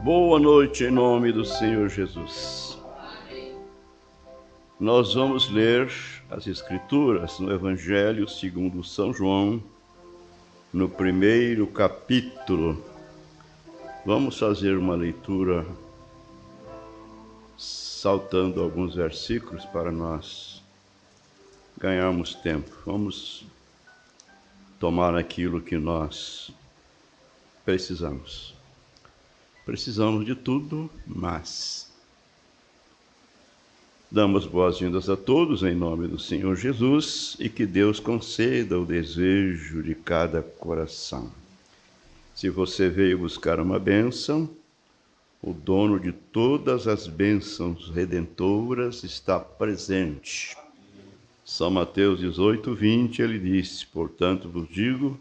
Boa noite em nome do Senhor Jesus. Nós vamos ler as Escrituras no Evangelho segundo São João, no primeiro capítulo. Vamos fazer uma leitura saltando alguns versículos para nós ganharmos tempo. Vamos tomar aquilo que nós precisamos. Precisamos de tudo, mas damos boas-vindas a todos em nome do Senhor Jesus e que Deus conceda o desejo de cada coração. Se você veio buscar uma bênção, o dono de todas as bênçãos redentoras está presente. São Mateus 18:20, ele disse: portanto vos digo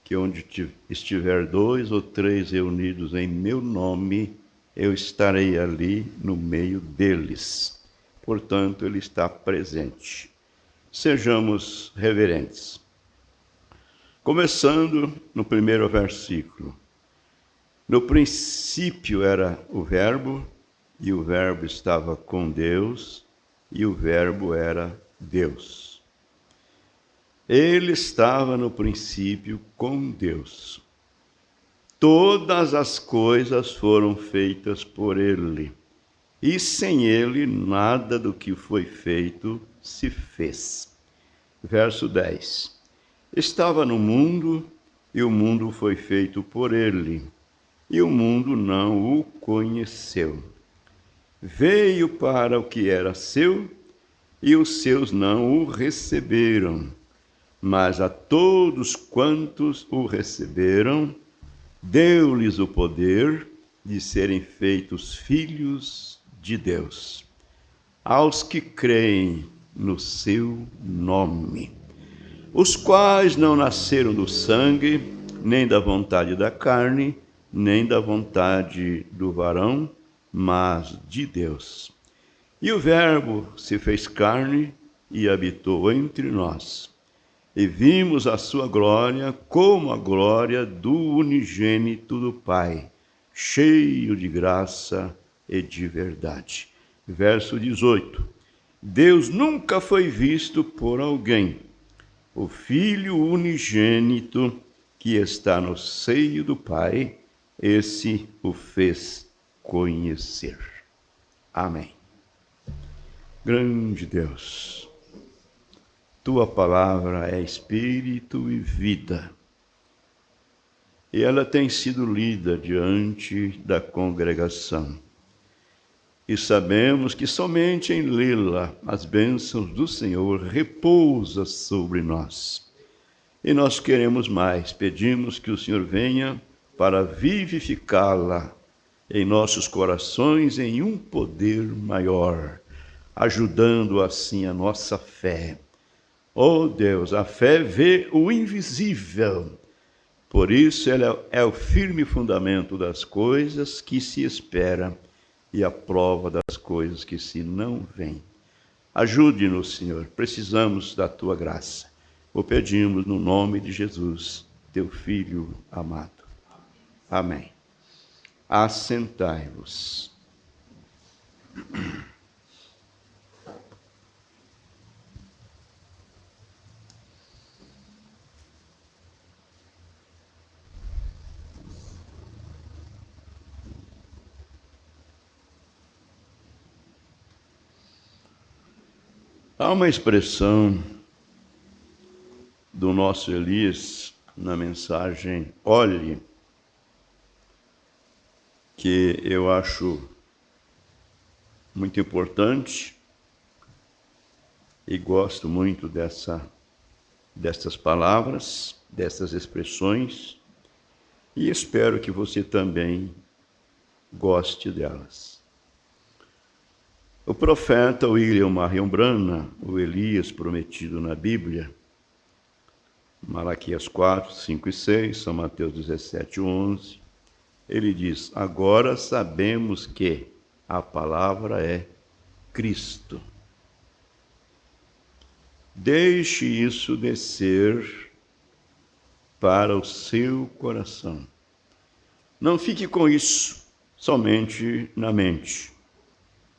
que onde estiver 2 ou 3 reunidos em meu nome, eu estarei ali no meio deles. Portanto, ele está presente. Sejamos reverentes. Começando no primeiro versículo. No princípio era o Verbo, e o Verbo estava com Deus, e o Verbo era Deus. Ele estava no princípio com Deus. Todas as coisas foram feitas por ele, e sem ele nada do que foi feito se fez. Verso 10. Estava no mundo, e o mundo foi feito por ele, e o mundo não o conheceu. Veio para o que era seu, e os seus não o receberam. Mas a todos quantos o receberam, deu-lhes o poder de serem feitos filhos de Deus, aos que creem no seu nome, os quais não nasceram do sangue, nem da vontade da carne, nem da vontade do varão, mas de Deus. E o Verbo se fez carne e habitou entre nós. E vimos a sua glória como a glória do unigênito do Pai, cheio de graça e de verdade. Verso 18. Deus nunca foi visto por alguém. O Filho unigênito que está no seio do Pai, esse o fez conhecer. Amém. Grande Deus, Tua palavra é espírito e vida, e ela tem sido lida diante da congregação. E sabemos que somente em lê-la as bênçãos do Senhor repousam sobre nós. E nós queremos mais, pedimos que o Senhor venha para vivificá-la em nossos corações em um poder maior, ajudando assim a nossa fé. Oh Deus, a fé vê o invisível, por isso ela é o firme fundamento das coisas que se espera e a prova das coisas que se não veem. Ajude-nos, Senhor, precisamos da Tua graça. O pedimos no nome de Jesus, Teu Filho amado. Amém. Assentai-vos. Há uma expressão do nosso Elias na mensagem Olhe, que eu acho muito importante e gosto muito dessas palavras, dessas expressões, e espero que você também goste delas. O profeta William Marion Branham, o Elias prometido na Bíblia, Malaquias 4, 5 e 6, São Mateus 17, 11, ele diz: agora sabemos que a palavra é Cristo. Deixe isso descer para o seu coração. Não fique com isso somente na mente,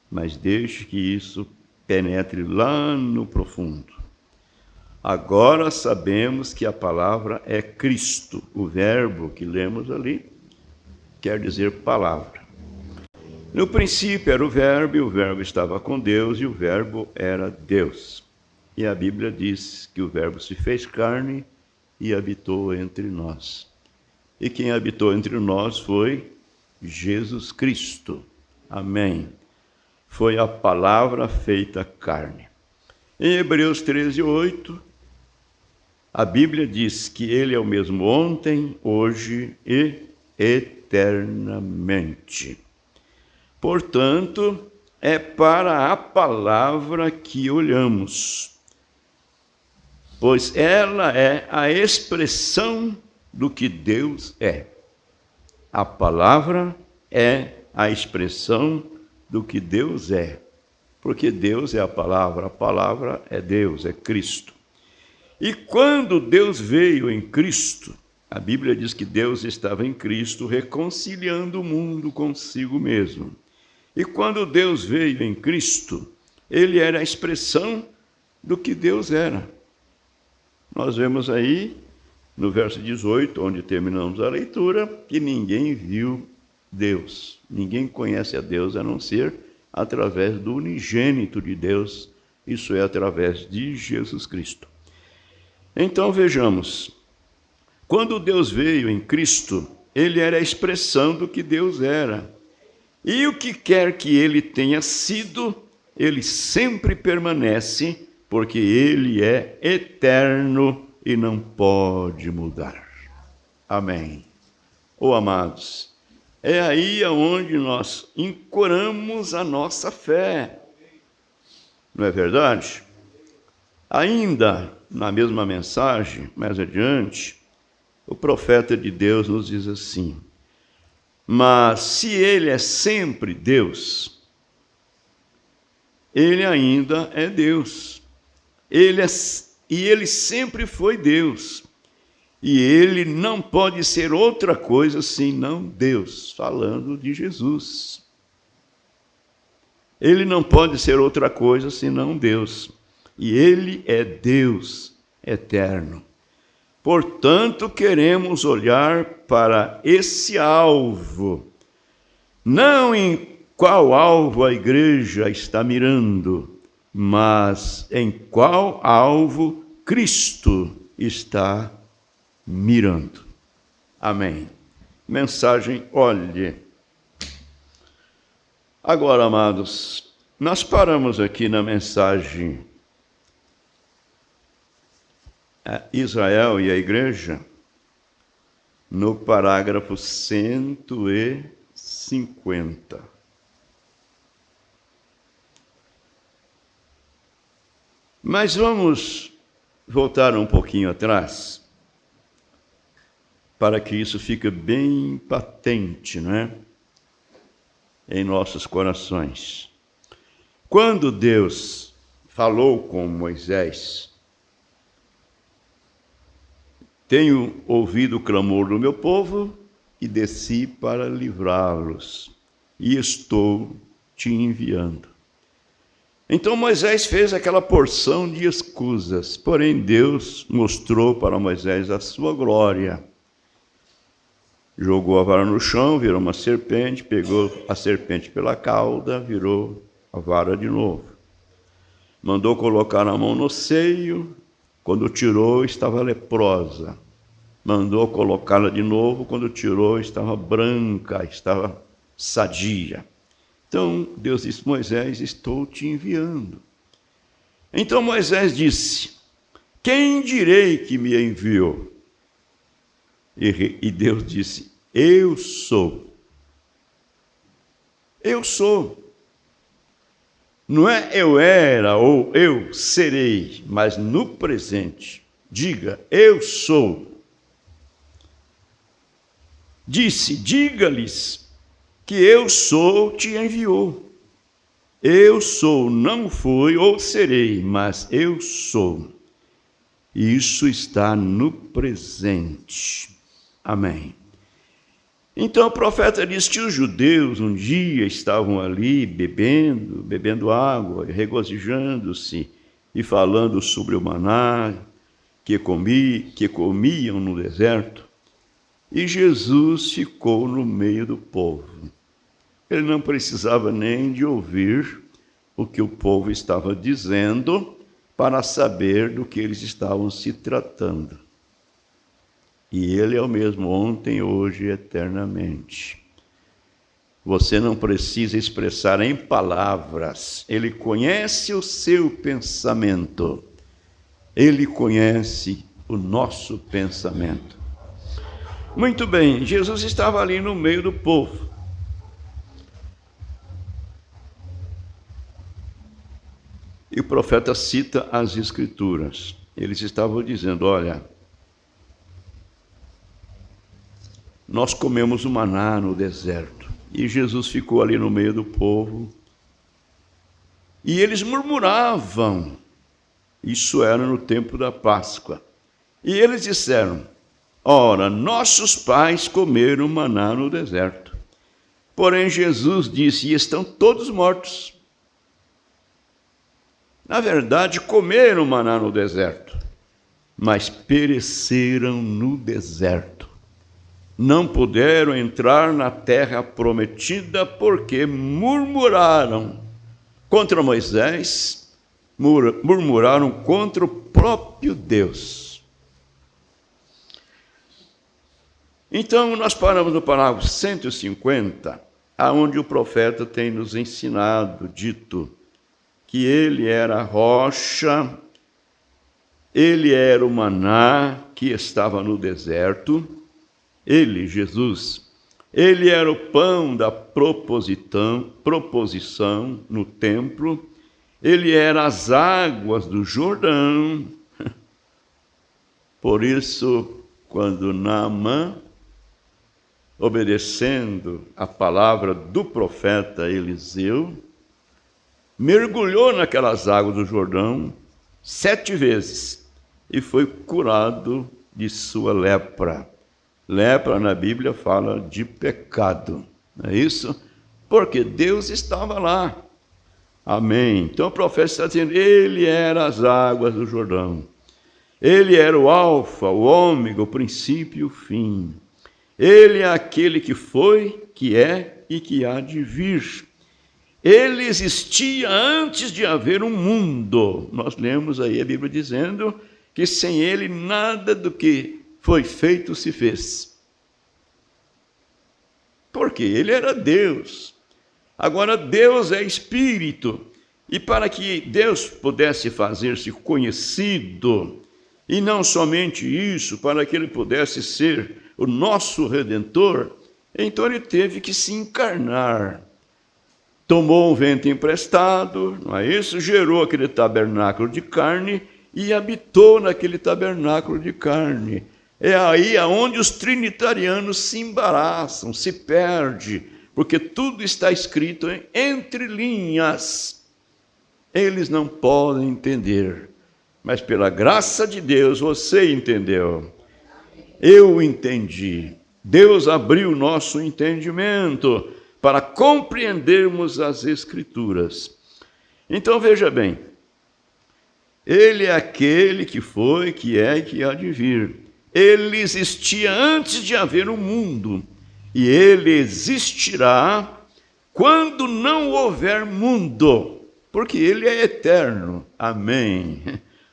mas deixe que isso penetre lá no profundo. Agora sabemos que a palavra é Cristo. O verbo que lemos ali quer dizer palavra. No princípio era o verbo, e o verbo estava com Deus, e o verbo era Deus. E a Bíblia diz que o verbo se fez carne e habitou entre nós. E quem habitou entre nós foi Jesus Cristo. Amém. Foi a palavra feita carne. Em Hebreus 13:8, a Bíblia diz que ele é o mesmo ontem, hoje e eternamente. Portanto, é para a palavra que olhamos, pois ela é a expressão do que Deus é. A palavra é a expressão do que Deus é, porque Deus é a palavra é Deus, é Cristo. E quando Deus veio em Cristo, a Bíblia diz que Deus estava em Cristo reconciliando o mundo consigo mesmo. E quando Deus veio em Cristo, ele era a expressão do que Deus era. Nós vemos aí, no verso 18, onde terminamos a leitura, que ninguém viu Deus. Ninguém conhece a Deus a não ser através do unigênito de Deus, isso é, através de Jesus Cristo. Então vejamos, quando Deus veio em Cristo, ele era a expressão do que Deus era. E o que quer que ele tenha sido, ele sempre permanece, porque ele é eterno e não pode mudar. Amém. Oh, amados, é aí onde nós ancoramos a nossa fé. Não é verdade? Ainda na mesma mensagem, mais adiante, o profeta de Deus nos diz assim: mas se ele é sempre Deus, ele ainda é Deus. Ele sempre foi Deus. E ele não pode ser outra coisa senão Deus, falando de Jesus. Ele não pode ser outra coisa senão Deus. E ele é Deus eterno. Portanto, queremos olhar para esse alvo. Não em qual alvo a igreja está mirando, mas em qual alvo Cristo está mirando. Amém. Mensagem, olhe. Agora, amados, nós paramos aqui na mensagem Israel e a igreja, no parágrafo 150. Mas vamos voltar um pouquinho atrás, para que isso fique bem patente, em nossos corações. Quando Deus falou com Moisés: tenho ouvido o clamor do meu povo e desci para livrá-los, e estou te enviando. Então Moisés fez aquela porção de escusas, porém Deus mostrou para Moisés a sua glória. Jogou a vara no chão, virou uma serpente, pegou a serpente pela cauda, virou a vara de novo. Mandou colocar a mão no seio, quando tirou, estava leprosa. Mandou colocá-la de novo, quando tirou, estava branca, estava sadia. Então, Deus disse: Moisés, estou te enviando. Então Moisés disse: quem direi que me enviou? E Deus disse: eu sou. Eu sou. Não é eu era ou eu serei, mas no presente. Diga: eu sou. Disse: diga-lhes que eu sou te enviou. Eu sou, não fui ou serei, mas eu sou. Isso está no presente. Amém. Então o profeta diz que os judeus um dia estavam ali bebendo água, regozijando-se e falando sobre o maná que comiam no deserto. E Jesus ficou no meio do povo. Ele não precisava nem de ouvir o que o povo estava dizendo para saber do que eles estavam se tratando. E Ele é o mesmo ontem, hoje e eternamente. Você não precisa expressar em palavras. Ele conhece o seu pensamento. Ele conhece o nosso pensamento. Muito bem, Jesus estava ali no meio do povo. E o profeta cita as Escrituras. Eles estavam dizendo, olha, nós comemos o maná no deserto. E Jesus ficou ali no meio do povo. E eles murmuravam. Isso era no tempo da Páscoa. E eles disseram, ora, nossos pais comeram maná no deserto. Porém, Jesus disse, e estão todos mortos. Na verdade, comeram maná no deserto, mas pereceram no deserto. Não puderam entrar na terra prometida porque murmuraram contra Moisés, murmuraram contra o próprio Deus. Então, nós paramos no parágrafo 150, aonde o profeta tem nos ensinado, dito, que ele era a rocha, ele era o maná que estava no deserto, ele, Jesus, ele era o pão da proposição no templo, ele era as águas do Jordão. Por isso, quando Naamã, obedecendo a palavra do profeta Eliseu, mergulhou naquelas águas do Jordão 7 vezes e foi curado de sua lepra. Lepra na Bíblia fala de pecado, não é isso? Porque Deus estava lá. Amém. Então o profeta está dizendo, ele era as águas do Jordão. Ele era o alfa, o ômega, o princípio e o fim. Ele é aquele que foi, que é e que há de vir. Ele existia antes de haver um mundo. Nós lemos aí a Bíblia dizendo que sem ele nada do que foi feito se fez. Porque ele era Deus. Agora Deus é Espírito. E para que Deus pudesse fazer-se conhecido, e não somente isso, para que ele pudesse ser o nosso Redentor, então ele teve que se encarnar. Tomou um vento emprestado, não é isso? Gerou aquele tabernáculo de carne e habitou naquele tabernáculo de carne. É aí aonde os trinitarianos se embaraçam, se perdem, porque tudo está escrito entre linhas. Eles não podem entender, mas pela graça de Deus você entendeu. Eu entendi. Deus abriu o nosso entendimento para compreendermos as Escrituras. Então veja bem, ele é aquele que foi, que é e que há de vir. Ele existia antes de haver um mundo, e ele existirá quando não houver mundo, porque ele é eterno. Amém.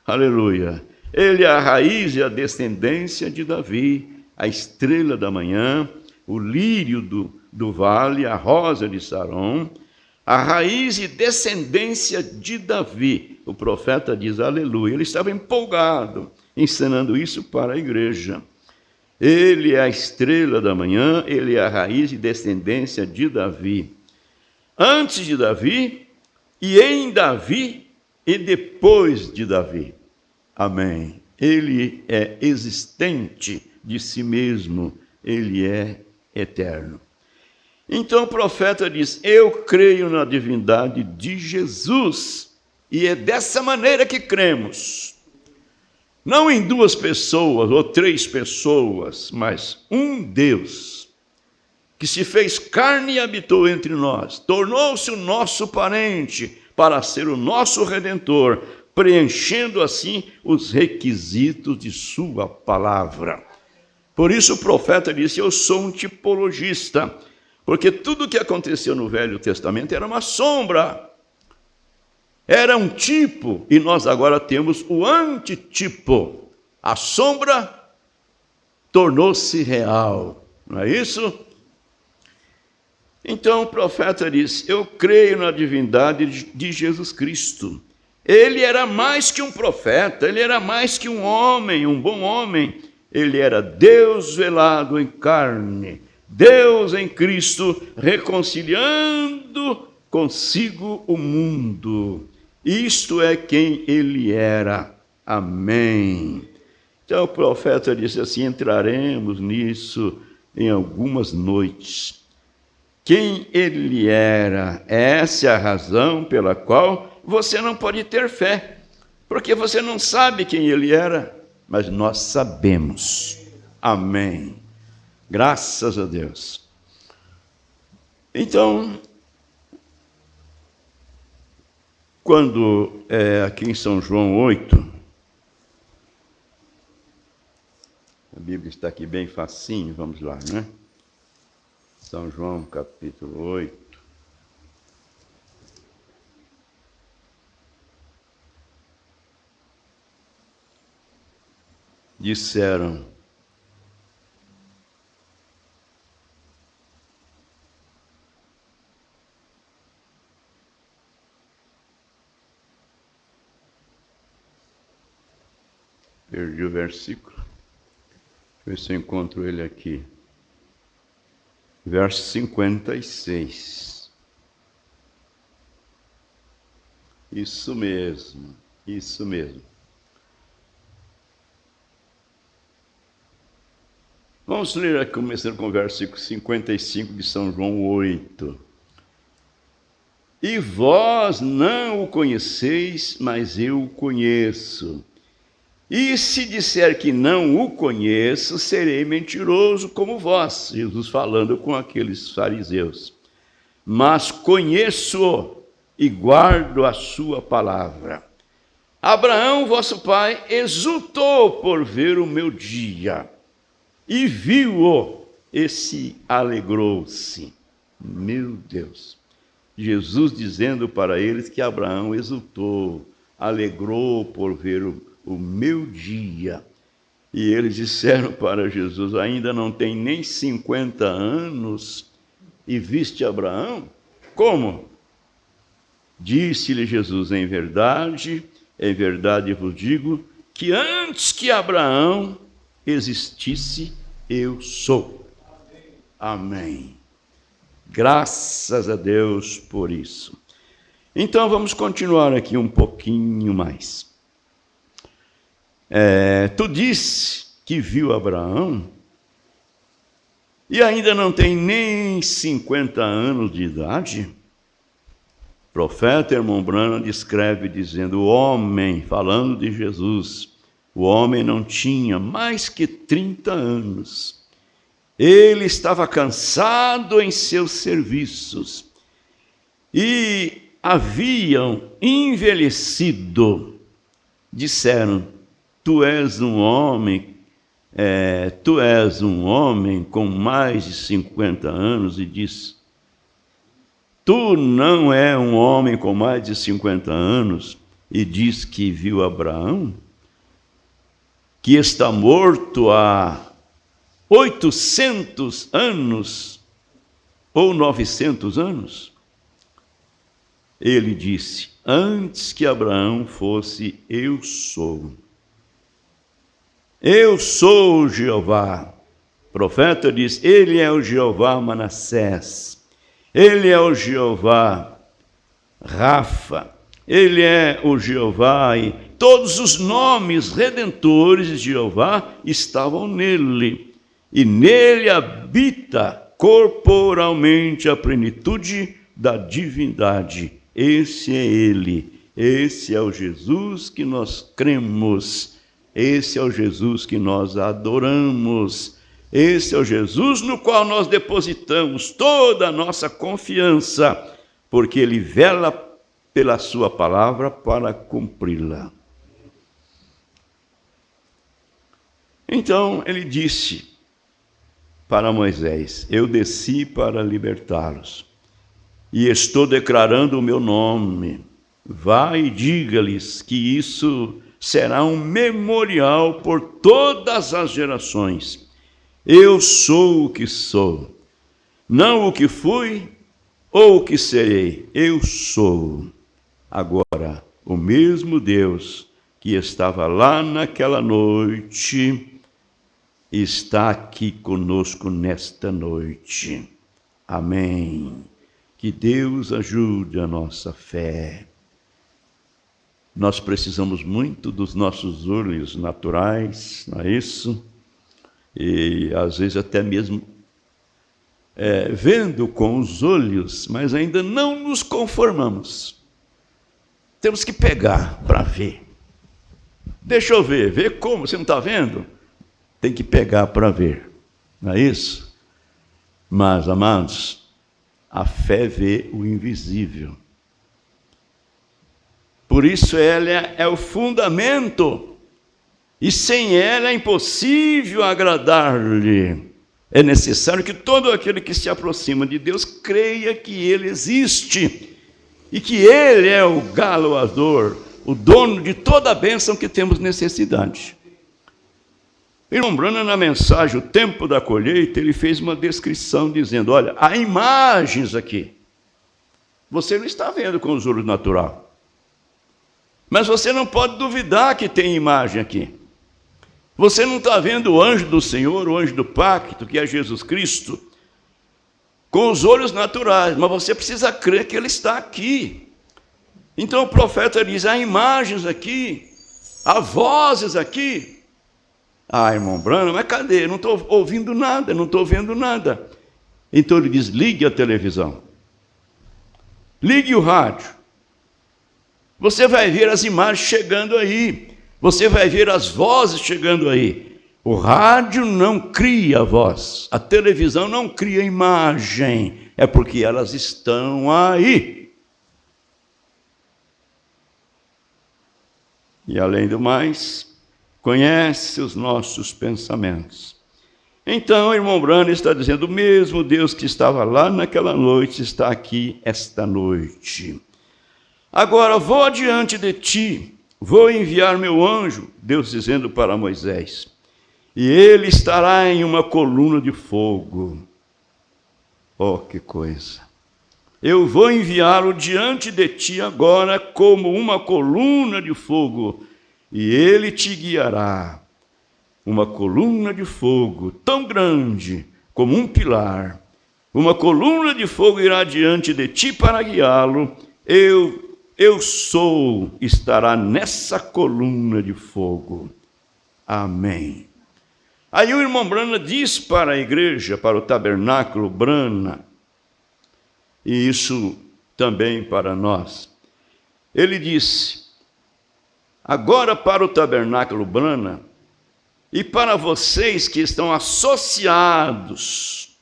Aleluia. Ele é a raiz e a descendência de Davi, a estrela da manhã, o lírio do vale, a rosa de Saron, a raiz e descendência de Davi. O profeta diz aleluia. Ele estava empolgado, ensinando isso para a igreja. Ele é a estrela da manhã, ele é a raiz e descendência de Davi. Antes de Davi, e em Davi, e depois de Davi. Amém. Ele é existente de si mesmo, ele é eterno. Então o profeta diz, eu creio na divindade de Jesus, e é dessa maneira que cremos. Não em 2 pessoas ou 3 pessoas, mas um Deus. que se fez carne e habitou entre nós, tornou-se o nosso parente para ser o nosso Redentor, preenchendo assim os requisitos de sua palavra. Por isso o profeta disse: eu sou um tipologista, porque tudo o que aconteceu no Velho Testamento era uma sombra, era um tipo, e nós agora temos o antitipo. A sombra tornou-se real, não é isso? Então o profeta disse: eu creio na divindade de Jesus Cristo. Ele era mais que um profeta, ele era mais que um homem, um bom homem. Ele era Deus velado em carne, Deus em Cristo, reconciliando consigo o mundo. Isto é quem ele era. Amém. Então o profeta disse assim: entraremos nisso em algumas noites. Quem ele era, essa é a razão pela qual você não pode ter fé, porque você não sabe quem ele era, mas nós sabemos. Amém. Graças a Deus. Então, quando aqui em São João 8, a Bíblia está aqui bem facinho, vamos lá, né? São João, capítulo 8. Disseram: perdi o versículo. Deixa eu ver se eu encontro ele aqui. Verso 56. Isso mesmo, isso mesmo. Vamos ler aqui, começando com o versículo 55 de São João 8. E vós não o conheceis, mas eu o conheço. E se disser que não o conheço, serei mentiroso como vós. Jesus falando com aqueles fariseus. Mas conheço-o e guardo a sua palavra. Abraão, vosso pai, exultou por ver o meu dia, e viu-o, e se alegrou-se. Meu Deus! Jesus dizendo para eles que Abraão exultou, alegrou por ver o meu dia. E eles disseram para Jesus: ainda não tem nem 50 anos e viste Abraão? Como? Disse-lhe Jesus: em verdade vos digo que antes que Abraão existisse, eu sou. Amém. Graças a Deus por isso. Então vamos continuar aqui um pouquinho mais. Tu disse que viu Abraão e ainda não tem nem 50 anos de idade? O profeta Irmão Branham descreve dizendo: o homem, falando de Jesus, o homem não tinha mais que 30 anos. Ele estava cansado em seus serviços e haviam envelhecido. Disseram: tu és um homem com mais de 50 anos, e diz: tu não é um homem com mais de 50 anos, e diz que viu Abraão, que está morto há 800 anos ou 900 anos? Ele disse: antes que Abraão fosse, eu sou. Eu sou o Jeová. O profeta diz: ele é o Jeová Manassés, ele é o Jeová Rafa, ele é o Jeová, e todos os nomes redentores de Jeová estavam nele, e nele habita corporalmente a plenitude da divindade. Esse é ele, esse é o Jesus que nós cremos, esse é o Jesus que nós adoramos. Esse é o Jesus no qual nós depositamos toda a nossa confiança, porque Ele vela pela sua palavra para cumpri-la. Então ele disse para Moisés: eu desci para libertá-los e estou declarando o meu nome. Vá e diga-lhes que isso será um memorial por todas as gerações. Eu sou o que sou, não o que fui ou o que serei. Eu sou. Agora, o mesmo Deus que estava lá naquela noite está aqui conosco nesta noite. Amém. Que Deus ajude a nossa fé. Nós precisamos muito dos nossos olhos naturais, não é isso? E às vezes até mesmo vendo com os olhos, mas ainda não nos conformamos. Temos que pegar para ver. Deixa eu ver como, você não está vendo? Tem que pegar para ver, não é isso? Mas, amados, a fé vê o invisível. Por isso ela é o fundamento, e sem ela é impossível agradar-lhe. É necessário que todo aquele que se aproxima de Deus creia que Ele existe, e que Ele é o galardoador, o dono de toda a bênção que temos necessidade. Irmão Branham, na mensagem O Tempo da Colheita, ele fez uma descrição dizendo: olha, há imagens aqui. Você não está vendo com os olhos naturais, mas você não pode duvidar que tem imagem aqui. Você não está vendo o anjo do Senhor, o anjo do pacto, que é Jesus Cristo, com os olhos naturais, mas você precisa crer que Ele está aqui. Então o profeta diz: há imagens aqui, há vozes aqui. Ah, irmão Branham, mas cadê? Eu não estou ouvindo nada, não estou vendo nada. Então ele diz: ligue a televisão, ligue o rádio. Você vai ver as imagens chegando aí, você vai ver as vozes chegando aí. O rádio não cria voz, a televisão não cria imagem, é porque elas estão aí. E além do mais, conhece os nossos pensamentos. Então, o irmão Branham está dizendo: o mesmo Deus que estava lá naquela noite está aqui esta noite. Agora, vou adiante de ti, vou enviar meu anjo, Deus dizendo para Moisés, e ele estará em uma coluna de fogo. Oh, que coisa! Eu vou enviá-lo diante de ti agora como uma coluna de fogo, e ele te guiará. Uma coluna de fogo tão grande como um pilar. Uma coluna de fogo irá diante de ti para guiá-lo. Eu sou, estará nessa coluna de fogo. Amém. Aí o irmão Branham diz para a igreja, para o tabernáculo Branham, e isso também para nós. Ele disse: agora para o tabernáculo Branham, e para vocês que estão associados,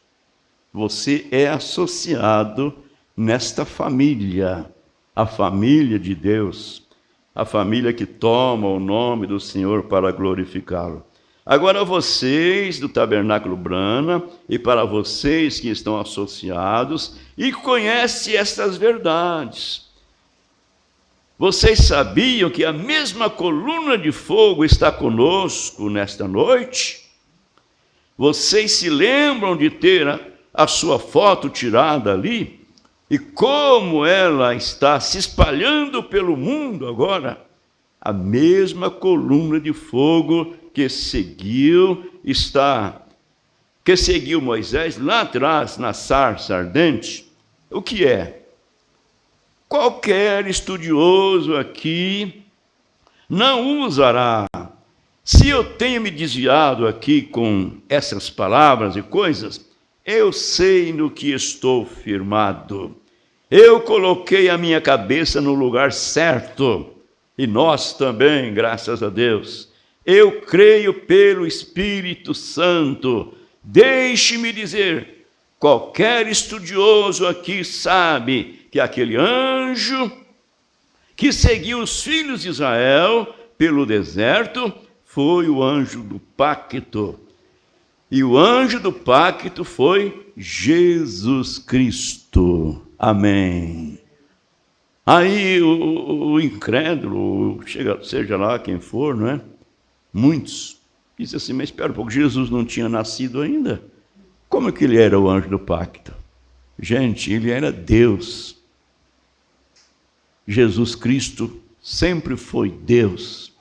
você é associado nesta família, a família de Deus, a família que toma o nome do Senhor para glorificá-lo. Agora vocês do tabernáculo Branham, e para vocês que estão associados e conhecem estas verdades, vocês sabiam que a mesma coluna de fogo está conosco nesta noite? Vocês se lembram de ter a sua foto tirada ali? E como ela está se espalhando pelo mundo agora? A mesma coluna de fogo que seguiu Moisés lá atrás na sarça ardente. O que é? Qualquer estudioso aqui não usará. Se eu tenho me desviado aqui com essas palavras e coisas, eu sei no que estou firmado. Eu coloquei a minha cabeça no lugar certo, e nós também, graças a Deus. Eu creio pelo Espírito Santo Deixe-me dizer, qualquer estudioso aqui sabe que aquele anjo que seguiu os filhos de Israel pelo deserto foi o anjo do pacto. E o anjo do pacto foi Jesus Cristo. Amém. Aí o incrédulo, seja lá quem for, não é? Muitos dizem assim, mas espera um pouco, Jesus não tinha nascido ainda? Como que ele era o anjo do pacto? Gente, ele era Deus. Jesus Cristo sempre foi Deus.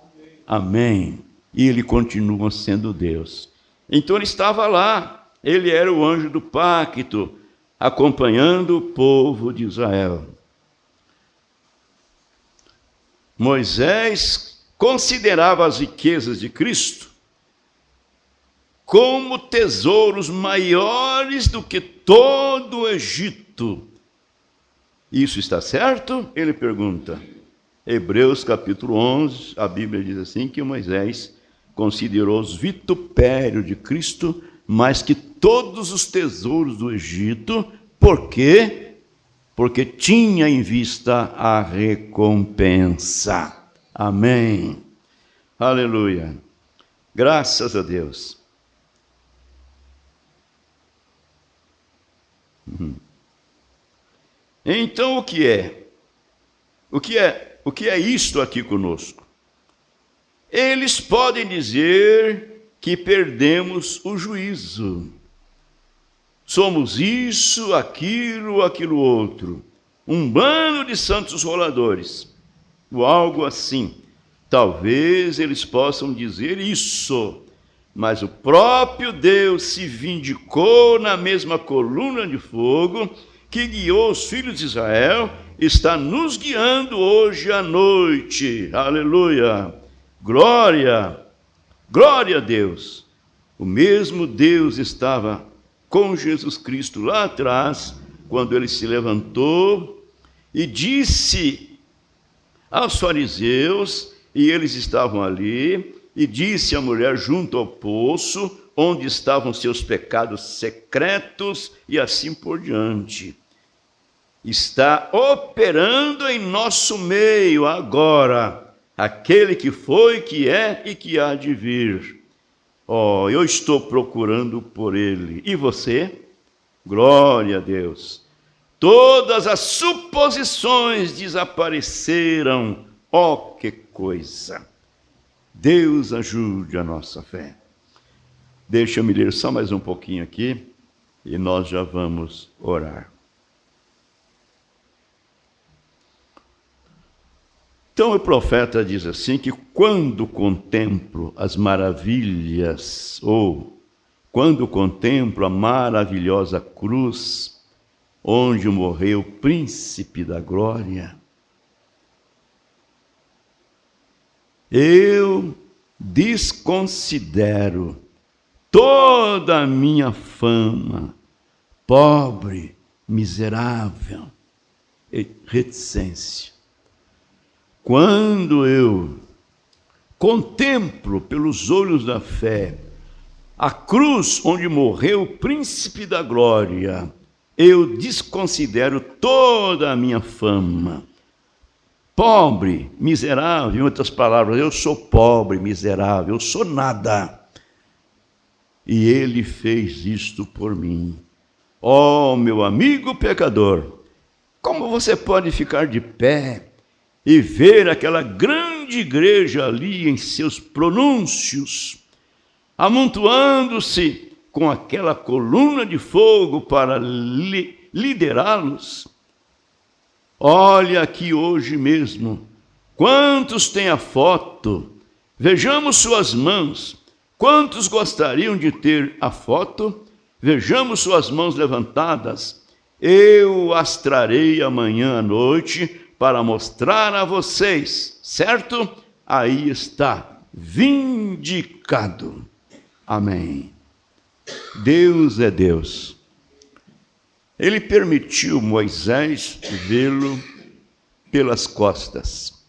Amém. E ele continua sendo Deus. Então ele estava lá, ele era o anjo do pacto, acompanhando o povo de Israel. Moisés considerava as riquezas de Cristo como tesouros maiores do que todo o Egito. Isso está certo? Ele pergunta. Hebreus capítulo 11, a Bíblia diz assim, que Moisés considerou os vitupérios de Cristo mais que todos os tesouros do Egito. Por quê? Porque tinha em vista a recompensa. Amém. Aleluia. Graças a Deus. Então o que é? O que é isto aqui conosco? Eles podem dizer que perdemos o juízo. Somos isso, aquilo outro. Um bando de santos roladores. Ou algo assim. Talvez eles possam dizer isso. Mas o próprio Deus se vindicou na mesma coluna de fogo que guiou os filhos de Israel, está nos guiando hoje à noite. Aleluia! Glória! Glória a Deus! O mesmo Deus estava com Jesus Cristo lá atrás, quando ele se levantou e disse aos fariseus, e eles estavam ali, e disse à mulher junto ao poço, onde estavam seus pecados secretos, e assim por diante. Está operando em nosso meio agora, aquele que foi, que é e que há de vir. Oh, eu estou procurando por ele. E você? Glória a Deus. Todas as suposições desapareceram. Oh, que coisa! Deus ajude a nossa fé. Deixa-me ler só mais um pouquinho aqui e nós já vamos orar. Então o profeta diz assim que quando contemplo as maravilhas, ou quando contemplo a maravilhosa cruz, onde morreu o príncipe da glória, eu desconsidero toda a minha fama, pobre, miserável e reticência. Quando eu contemplo pelos olhos da fé a cruz onde morreu o príncipe da glória, eu desconsidero toda a minha fama. Pobre, miserável, em outras palavras, eu sou pobre, miserável, eu sou nada. E ele fez isto por mim. Oh, meu amigo pecador, como você pode ficar de pé e ver aquela grande igreja ali em seus pronúncios, amontoando-se com aquela coluna de fogo para liderá-los? Olha aqui hoje mesmo, quantos têm a foto? Vejamos suas mãos. Quantos gostariam de ter a foto? Vejamos suas mãos levantadas. Eu as trarei amanhã à noite para mostrar a vocês, certo? Aí está, vindicado. Amém. Deus é Deus. Ele permitiu Moisés vê-lo pelas costas.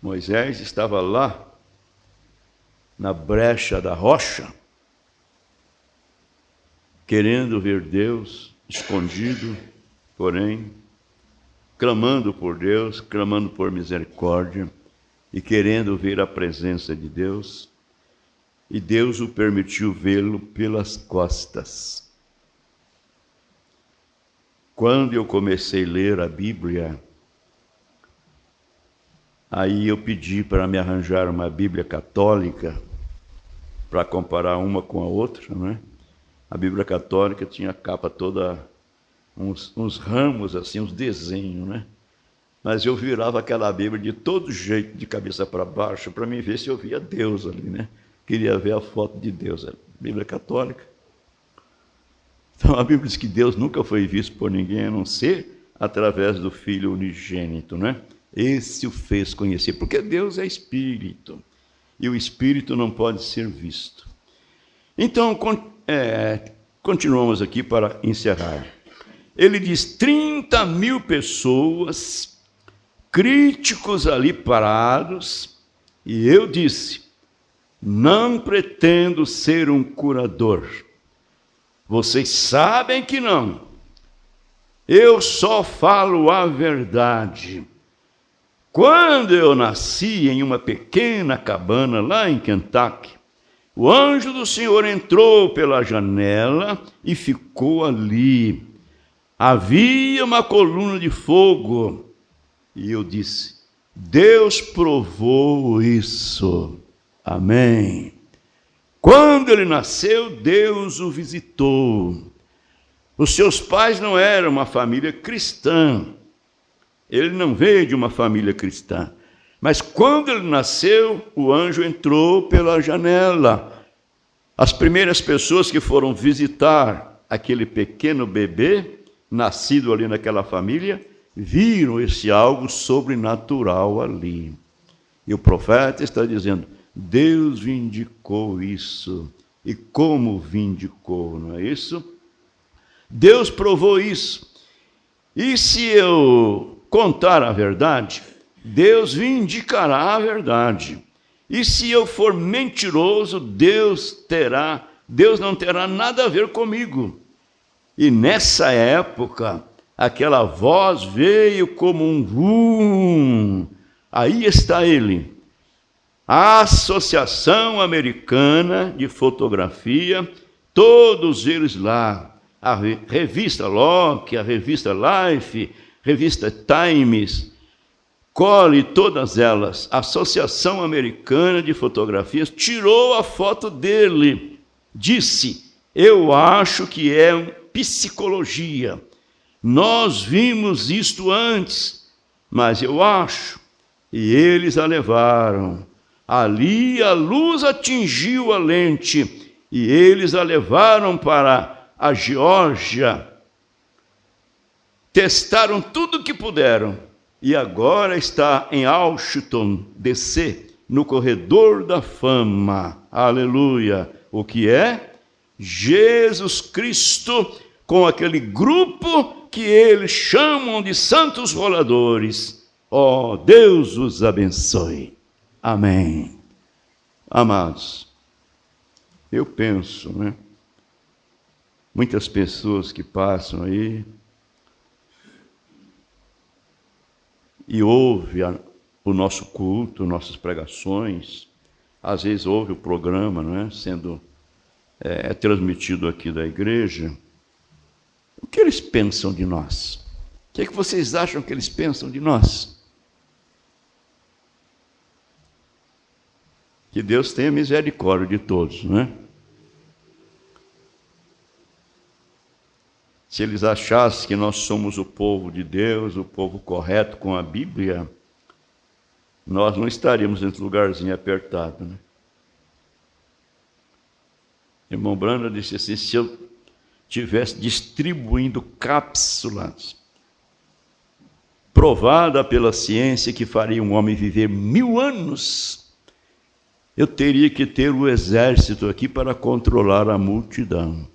Moisés estava lá, na brecha da rocha, querendo ver Deus, escondido, porém, clamando por Deus, clamando por misericórdia e querendo ver a presença de Deus. E Deus o permitiu vê-lo pelas costas. Quando eu comecei a ler a Bíblia, aí eu pedi para me arranjar uma Bíblia católica, para comparar uma com a outra, né? A Bíblia católica tinha a capa toda, uns ramos assim, uns desenhos, né? Mas eu virava aquela Bíblia de todo jeito, de cabeça para baixo, para mim ver se eu via Deus ali, né? Queria ver a foto de Deus, a Bíblia católica. Então a Bíblia diz que Deus nunca foi visto por ninguém, a não ser através do Filho unigênito, né? Esse o fez conhecer, porque Deus é Espírito, e o Espírito não pode ser visto. Então, continuamos aqui para encerrar. Ele diz, 30.000 pessoas, críticos ali parados, e eu disse, não pretendo ser um curador. Vocês sabem que não. Eu só falo a verdade. Quando eu nasci em uma pequena cabana lá em Kentucky, o anjo do Senhor entrou pela janela e ficou ali. Havia uma coluna de fogo. E eu disse, Deus provou isso. Amém. Quando ele nasceu, Deus o visitou. Os seus pais não eram uma família cristã. Ele não veio de uma família cristã. Mas quando ele nasceu, o anjo entrou pela janela. As primeiras pessoas que foram visitar aquele pequeno bebê, nascido ali naquela família, viram esse algo sobrenatural ali. E o profeta está dizendo, Deus vindicou isso. E como vindicou, não é isso? Deus provou isso. E se eu contar a verdade, Deus vindicará a verdade. E se eu for mentiroso, Deus não terá nada a ver comigo. E nessa época, aquela voz veio como um vum. Aí está ele. A Associação Americana de Fotografia, todos eles lá. A revista Loki, a revista Life, revista Times, Cole, todas elas, a Associação Americana de Fotografias, tirou a foto dele. Disse, eu acho que é psicologia. Nós vimos isto antes, mas eu acho. E eles a levaram. Ali a luz atingiu a lente, e eles a levaram para a Geórgia. Testaram tudo o que puderam. E agora está em Washington, D.C., no corredor da fama. Aleluia! O que é? Jesus Cristo com aquele grupo que eles chamam de santos roladores. Oh, Deus os abençoe. Amém. Amados, eu penso, né? Muitas pessoas que passam aí e ouve o nosso culto, nossas pregações, às vezes ouve o programa, não é? Sendo transmitido aqui da igreja. O que eles pensam de nós? O que é que vocês acham que eles pensam de nós? Que Deus tenha misericórdia de todos, não é? Se eles achassem que nós somos o povo de Deus, o povo correto com a Bíblia, nós não estaríamos nesse lugarzinho apertado, né? Irmão Branda disse assim, se eu estivesse distribuindo cápsulas provada pela ciência que faria um homem viver 1000 anos, eu teria que ter o exército aqui para controlar a multidão.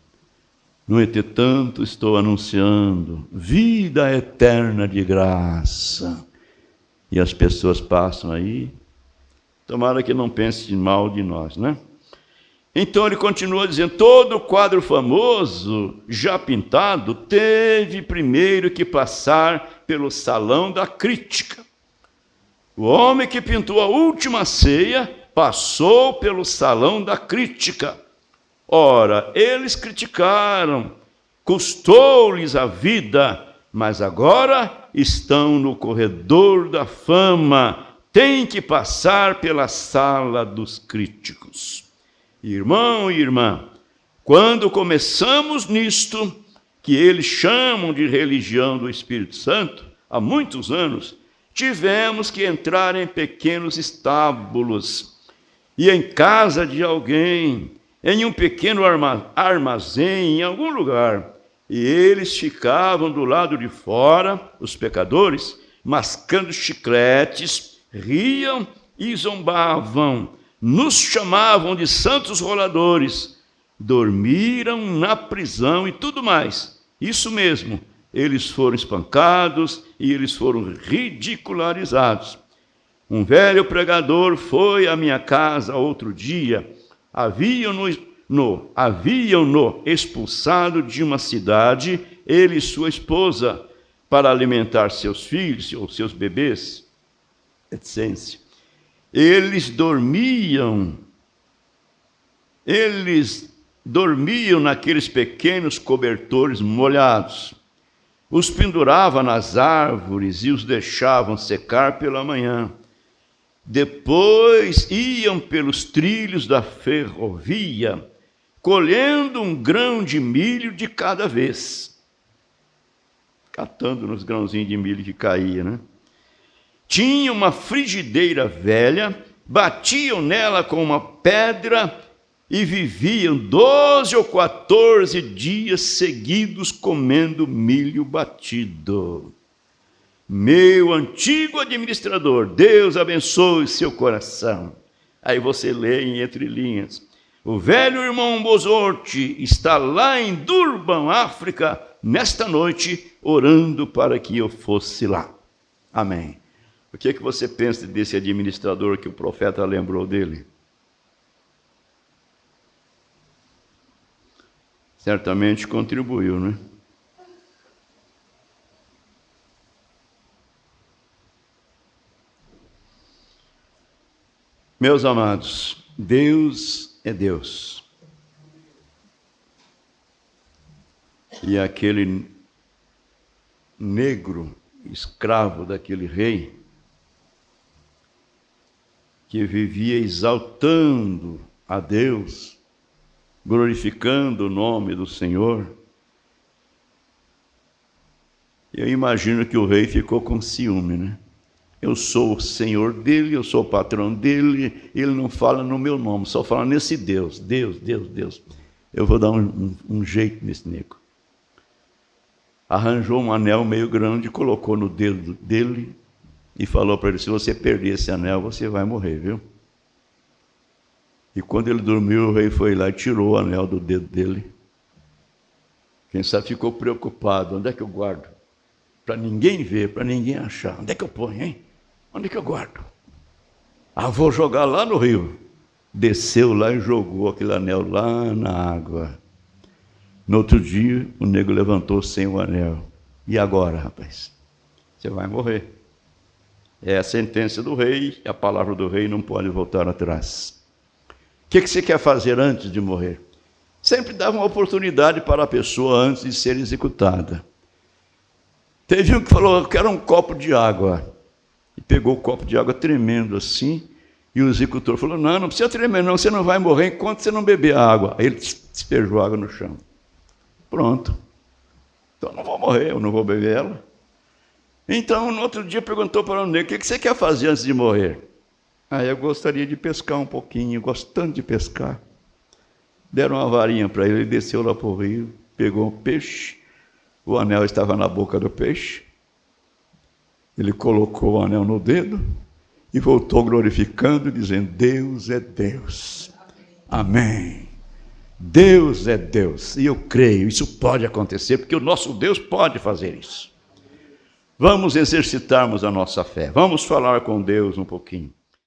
No entretanto, estou anunciando vida eterna de graça. E as pessoas passam aí, tomara que não pense mal de nós, né? Então ele continua dizendo, todo quadro famoso, já pintado, teve primeiro que passar pelo salão da crítica. O homem que pintou a última ceia passou pelo salão da crítica. Ora, eles criticaram, custou-lhes a vida, mas agora estão no corredor da fama, têm que passar pela sala dos críticos. Irmão e irmã, quando começamos nisto, que eles chamam de religião do Espírito Santo, há muitos anos, tivemos que entrar em pequenos estábulos e em casa de alguém, em um pequeno armazém, em algum lugar. E eles ficavam do lado de fora, os pecadores, mascando chicletes, riam e zombavam, nos chamavam de santos roladores, dormiram na prisão e tudo mais. Isso mesmo, eles foram espancados e eles foram ridicularizados. Um velho pregador foi à minha casa outro dia, haviam-no expulsado de uma cidade, ele e sua esposa, para alimentar seus filhos ou seus bebês, etc. Eles dormiam naqueles pequenos cobertores molhados, os penduravam nas árvores e os deixavam secar pela manhã. Depois iam pelos trilhos da ferrovia, colhendo um grão de milho de cada vez, catando nos grãozinhos de milho que caía, né? Tinha uma frigideira velha, batiam nela com uma pedra e viviam 12 ou 14 dias seguidos comendo milho batido. Meu antigo administrador, Deus abençoe seu coração. Aí você lê em entrelinhas. O velho irmão Bosorti está lá em Durban, África, nesta noite, orando para que eu fosse lá. Amém. O que você pensa desse administrador que o profeta lembrou dele? Certamente contribuiu, né? Meus amados, Deus é Deus. E aquele negro, escravo daquele rei, que vivia exaltando a Deus, glorificando o nome do Senhor, eu imagino que o rei ficou com ciúme, né? Eu sou o senhor dele, eu sou o patrão dele, ele não fala no meu nome, só fala nesse Deus, Deus. Eu vou dar um jeito nesse nego. Arranjou um anel meio grande, colocou no dedo dele e falou para ele, se você perder esse anel, você vai morrer, viu? E quando ele dormiu, o rei foi lá e tirou o anel do dedo dele. Quem sabe ficou preocupado, onde é que eu guardo? Para ninguém ver, para ninguém achar. Onde é que eu ponho, hein? Onde é que eu guardo? Vou jogar lá no rio. Desceu lá e jogou aquele anel lá na água. No outro dia, o nego levantou sem o anel. E agora, rapaz? Você vai morrer. É a sentença do rei, a palavra do rei não pode voltar atrás. O que você quer fazer antes de morrer? Sempre dava uma oportunidade para a pessoa antes de ser executada. Teve um que falou, eu quero um copo de água. E pegou o copo de água tremendo assim, e o executor falou, não precisa tremer não, você não vai morrer enquanto você não beber a água. Aí ele despejou a água no chão. Pronto. Então eu não vou morrer, eu não vou beber ela. Então, no outro dia, perguntou para o negro, o que você quer fazer antes de morrer? Eu gostaria de pescar um pouquinho, gostando de pescar. Deram uma varinha para ele, ele desceu lá para o rio, pegou um peixe, o anel estava na boca do peixe, ele colocou o anel no dedo e voltou glorificando, dizendo, Deus é Deus. Amém. Deus é Deus. E eu creio, isso pode acontecer, porque o nosso Deus pode fazer isso. Vamos exercitarmos a nossa fé. Vamos falar com Deus um pouquinho.